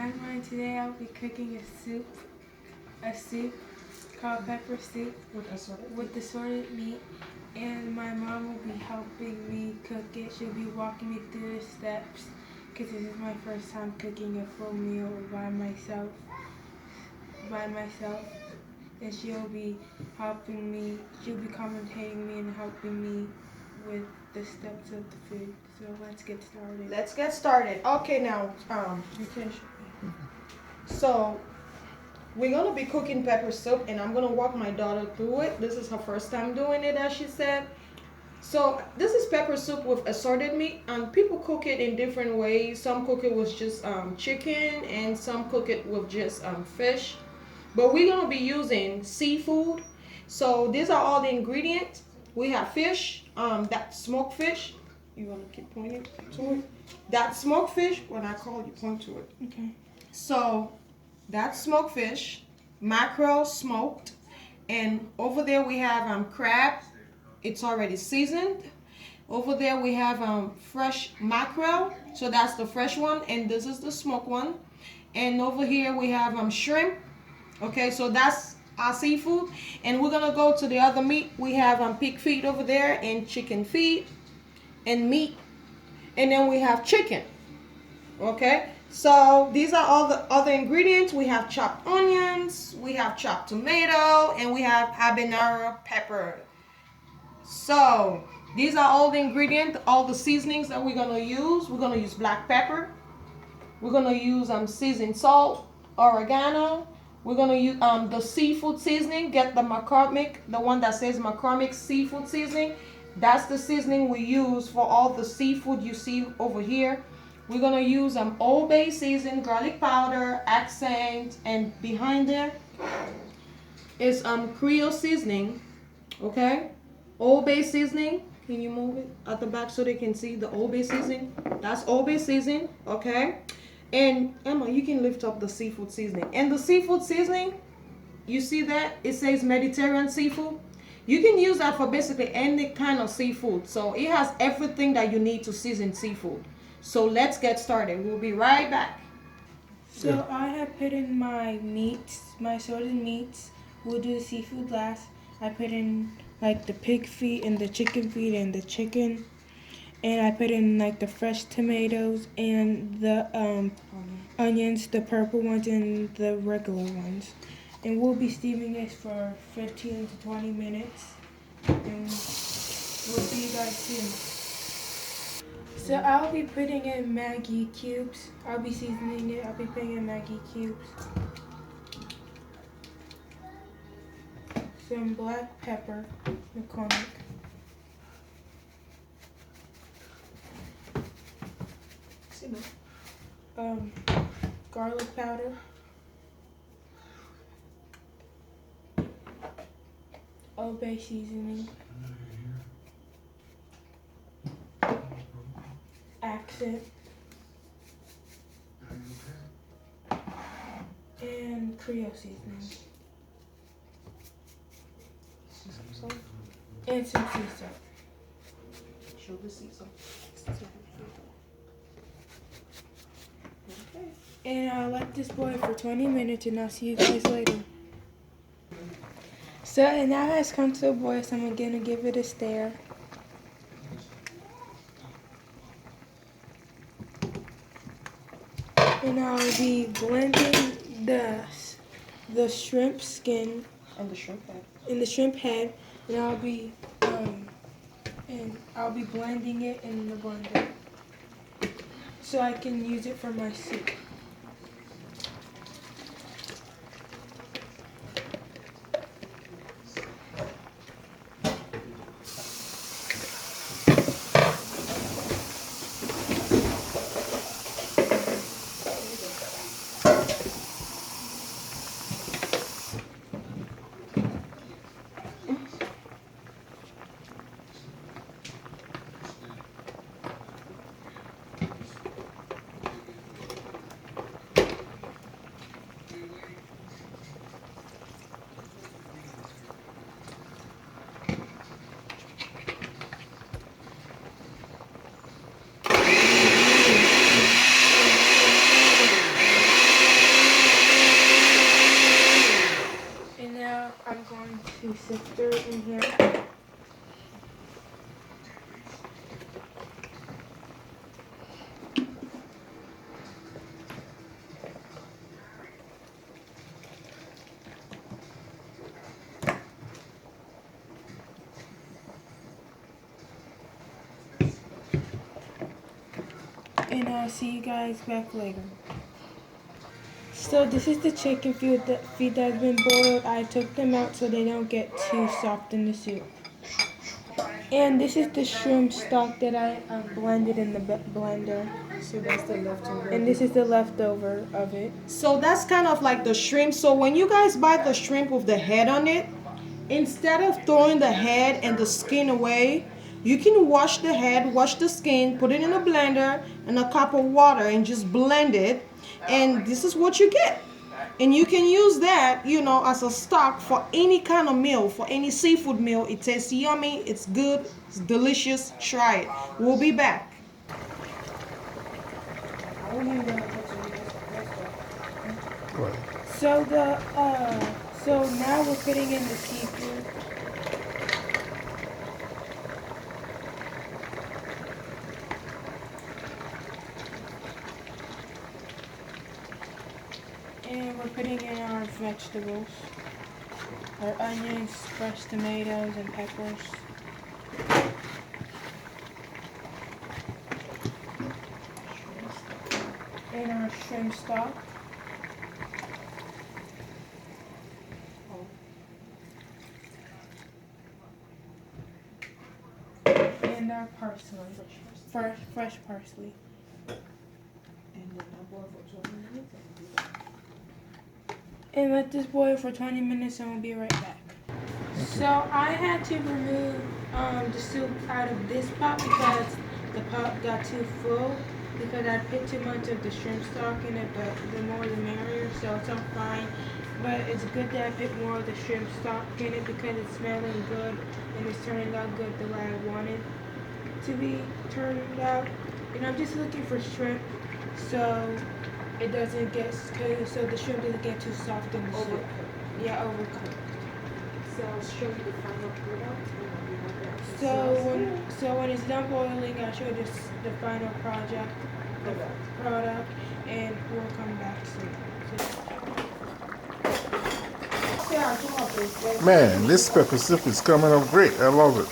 Hi, everyone. Today I'll be cooking a soup called pepper soup with assorted meat. And my mom will be helping me cook it. She'll be walking me through the steps because this is my first time cooking a full meal by myself. And she'll be helping me. She'll be commentating me and helping me with the steps of the food. So let's get started. Let's get started. Okay, now, You can so we're gonna be cooking pepper soup, and I'm gonna walk my daughter through it. This is her first time doing it, as she said. So this is pepper soup with assorted meat, and people cook it in different ways. Some cook it with just chicken, and some cook it with just fish. But we're gonna be using seafood. So these are all the ingredients. We have fish, that smoked fish. You wanna keep pointing to it? That smoked fish. When I call you, point to it. Okay. So that's smoked fish, mackerel smoked, and over there we have crab. It's already seasoned. Over there we have fresh mackerel, so that's the fresh one, and this is the smoked one. And over here we have shrimp. Okay, so that's our seafood, and we're gonna go to the other meat. We have pig feet over there, and chicken feet, and meat, and then we have chicken. Okay, so these are all the other ingredients. We have chopped onions, we have chopped tomato, and we have habanero pepper. So these are all the ingredients, all the seasonings that we're gonna use. We're gonna use black pepper. We're gonna use seasoned salt, oregano. We're gonna use the seafood seasoning. Get the McCormick, the one that says McCormick seafood seasoning. That's the seasoning we use for all the seafood you see over here. We're gonna use Old Bay season, garlic powder, accent, and behind there is Creole seasoning. Okay, Old Bay seasoning. Can you move it at the back so they can see the Old Bay seasoning? That's Old Bay seasoning. Okay, and Emma, you can lift up the seafood seasoning. And the seafood seasoning, you see that it says Mediterranean seafood. You can use that for basically any kind of seafood. So it has everything that you need to season seafood. So let's get started. We'll be right back. So I have put in my meats, my assorted meats. We'll do the seafood last. I put in like the pig feet and the chicken feet and the chicken. And I put in like the fresh tomatoes and the onions, the purple ones and the regular ones. And we'll be steaming this for 15 to 20 minutes. And we'll see you guys soon. So I'll be putting in Maggi cubes. I'll be seasoning it. I'll be putting in Maggi cubes. Some black pepper, McCormick. Garlic powder. Old Bay seasoning. Accent. And Creole seasoning. And some sea salt. Show the sea salt. Okay. And I'll let this boil for 20 minutes and I'll see you guys later. So it now has come to a boil, so I'm gonna give it a stir. And I'll be blending the shrimp skin And the shrimp head. and the shrimp head, and I'll be blending it in the blender so I can use it for my soup. sifter in here. And I'll see you guys back later. So this is the chicken feet that's been boiled. I took them out so they don't get too soft in the soup. And this is the shrimp stock that I blended in the blender. So that's the leftover. And this is the leftover of it. So that's kind of like the shrimp. So when you guys buy the shrimp with the head on it, instead of throwing the head and the skin away, you can wash the head, wash the skin, put it in a blender and a cup of water and just blend it. And this is what you get. And you can use that, you know, as a stock for any kind of meal, for any seafood meal. It tastes yummy, it's good, it's delicious. Try it. We'll be back. What? So now we're putting in the seafood. And we're putting in our vegetables, our onions, fresh tomatoes, and peppers. And our shrimp stock. And our parsley, fresh parsley. And let this boil for 20 minutes and we'll be right back. So I had to remove the soup out of this pot because the pot got too full because I put too much of the shrimp stock in it, but the more the merrier, so it's all fine. But it's good that I put more of the shrimp stock in it because it's smelling good and it's turning out good the way I want it to be turned out. And I'm just looking for shrimp so it doesn't get so the shrimp doesn't get too soft in the soup. Yeah, overcooked. So I'll show you the final product. So when it's done boiling, I'll show you the final product, and we'll come back soon. Man, this pepper soup is coming up great. I love it.